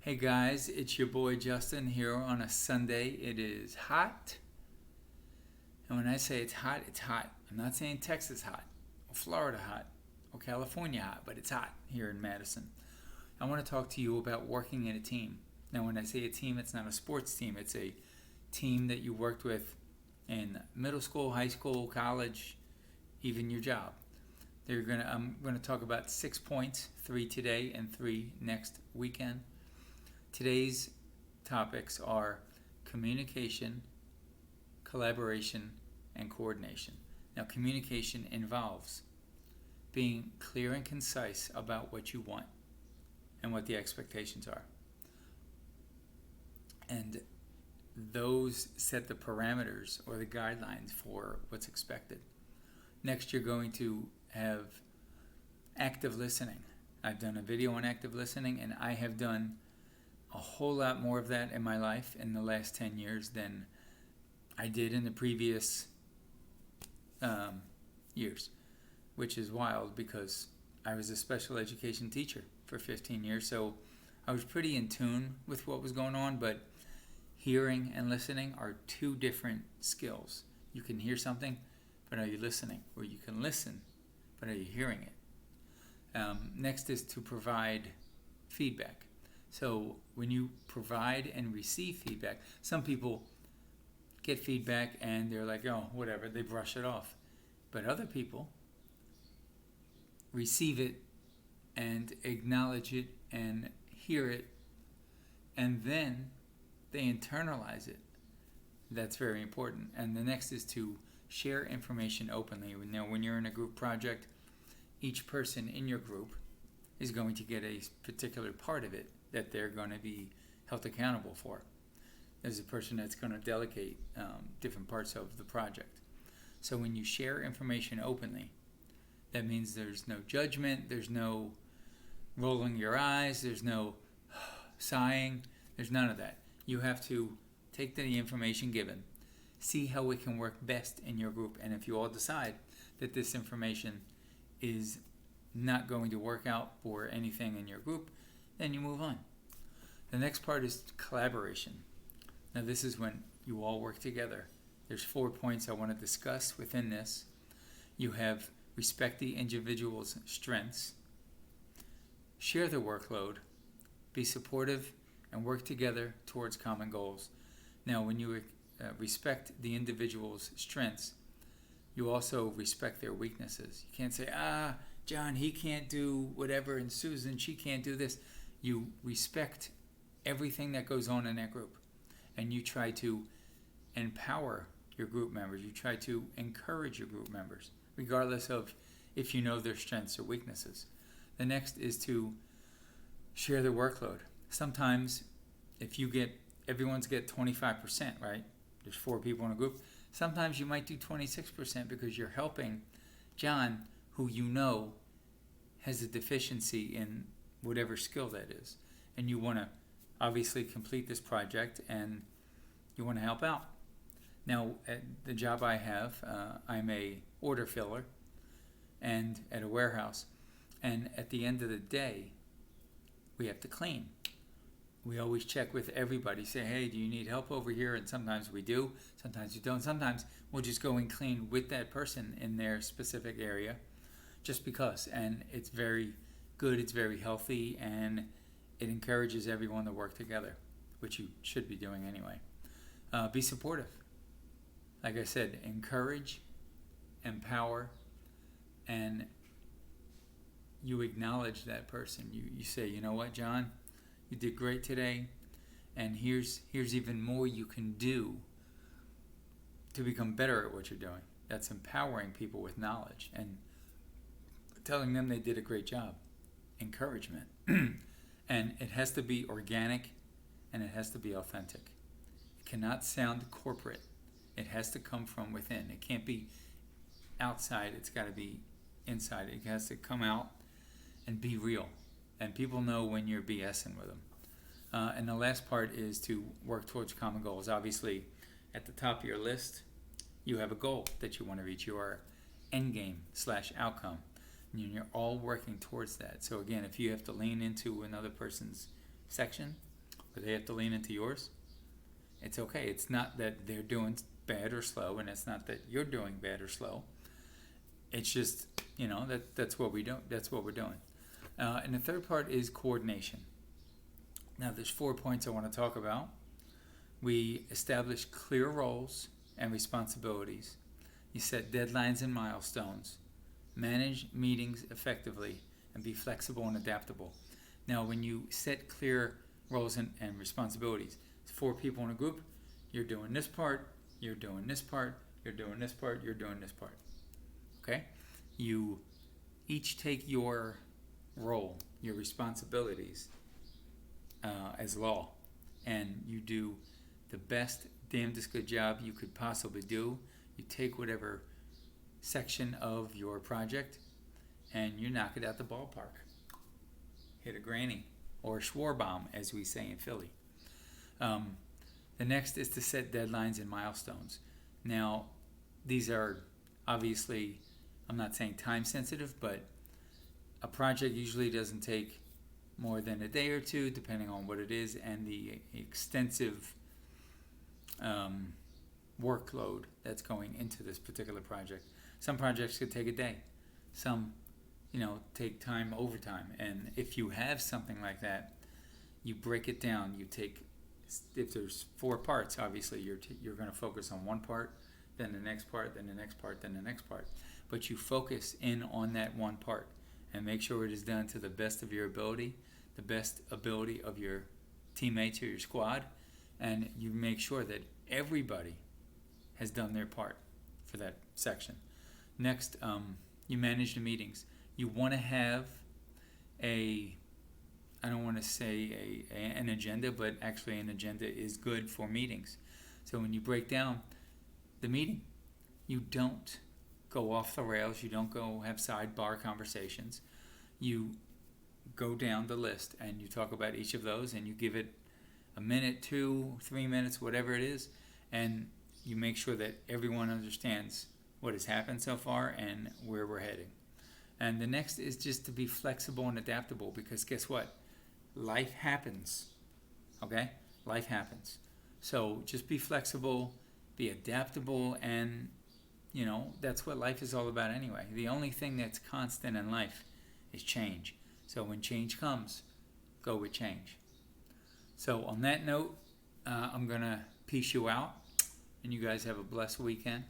Hey guys, it's your boy Justin here on a Sunday. It is hot. And when I say it's hot, it's hot. I'm not saying Texas hot, or Florida hot, or California hot, but it's hot here in Madison. I want to talk to you about working in a team. Now, when I say a team, it's not a sports team, it's a team that you worked with in middle school, high school, college, even your job. I'm going to talk about 6 points, 3 today and 3 next weekend. Today's topics are communication, collaboration, and coordination. Now, communication involves being clear and concise about what you want and what the expectations are. And those set the parameters or the guidelines for what's expected. Next, you're going to have active listening. I've done a video on active listening, and I have done a whole lot more of that in my life in the last 10 years than I did in the previous years, which is wild because I was a special education teacher for 15 years, so I was pretty in tune with what was going on, but hearing and listening are two different skills. You can hear something, but are you listening? Or you can listen, but are you hearing it? Next is to provide feedback. So when you provide and receive feedback, some people get feedback and they're like, oh, whatever, they brush it off. But other people receive it and acknowledge it and hear it, and then they internalize it. That's very important. And the next is to share information openly. Now, when you're in a group project, each person in your group is going to get a particular part of it that they're going to be held accountable for. There's a person that's going to delegate different parts of the project. So when you share information openly, that means there's no judgment, there's no rolling your eyes, there's no sighing, there's none of that. You have to take the information given, see how it can work best in your group, and if you all decide that this information is not going to work out for anything in your group, then you move on. The next part is collaboration. Now, this is when you all work together. There's 4 points I want to discuss within this. You have respect the individual's strengths, share the workload, be supportive, and work together towards common goals. Now, when you respect the individual's strengths, you also respect their weaknesses. You can't say, John, he can't do whatever, and Susan, she can't do this. You respect everything that goes on in that group, and you try to empower your group members. You try to encourage your group members, regardless of if you know their strengths or weaknesses. The next is to share the workload. Sometimes if everyone's get 25%, right? There's 4 people in a group. Sometimes you might do 26% because you're helping John, who you know has a deficiency in whatever skill that is. And you want to obviously complete this project and you want to help out. Now, at the job I have, I'm a order filler and at a warehouse. And at the end of the day, we have to clean. We always check with everybody, say, hey, do you need help over here? And sometimes we do, sometimes we don't. Sometimes we'll just go and clean with that person in their specific area just because. And it's very good, it's very healthy, and it encourages everyone to work together, which you should be doing anyway. Be supportive. Like I said, encourage, empower, and you acknowledge that person. You say, you know what, John? You did great today, and here's even more you can do to become better at what you're doing. That's empowering people with knowledge and telling them they did a great job. Encouragement. And it has to be organic and it has to be authentic. It cannot sound corporate. It has to come from within. It can't be outside. It's got to be inside. It has to come out and be real. And people know when you're BSing with them. And the last part is to work towards common goals. Obviously, at the top of your list, you have a goal that you want to reach. Your end game / outcome. And you're all working towards that. So again, if you have to lean into another person's section, or they have to lean into yours, it's okay. It's not that they're doing bad or slow, and it's not that you're doing bad or slow. It's just, that's what we do. That's what we're doing. And the third part is coordination. Now, there's 4 points I want to talk about. We establish clear roles and responsibilities. You set deadlines and milestones. Manage meetings effectively and be flexible and adaptable. Now, when you set clear roles and responsibilities, it's 4 people in a group. You're doing this part, you're doing this part, you're doing this part, you're doing this part. Okay? You each take your role, your responsibilities as law, and you do the best, damnedest good job you could possibly do. You take whatever section of your project and you knock it out the ballpark. Hit a granny, or a Schwarbomb, as we say in Philly. The next is to set deadlines and milestones. Now, these are obviously, I'm not saying time sensitive, but a project usually doesn't take more than a day or two, depending on what it is and the extensive workload that's going into this particular project. Some projects could take a day. Some, take time over time. And if you have something like that, you break it down. You take, if there's 4 parts, obviously you're going to focus on one part, then the next part, then the next part, then the next part. But you focus in on that one part and make sure it is done to the best of your ability, the best ability of your teammates or your squad, and you make sure that everybody has done their part for that section. Next, you manage the meetings. You want to have I don't want to say an agenda, but actually an agenda is good for meetings. So when you break down the meeting, you don't go off the rails, you don't go have sidebar conversations. You go down the list and you talk about each of those and you give it a minute, 2, 3 minutes, whatever it is, and you make sure that everyone understands what has happened so far and where we're heading. And the next is just to be flexible and adaptable, because guess what? Life happens. Okay? Life happens. So just be flexible, be adaptable, and that's what life is all about anyway. The only thing that's constant in life is change. So when change comes, go with change. So on that note, I'm going to peace you out, and you guys have a blessed weekend.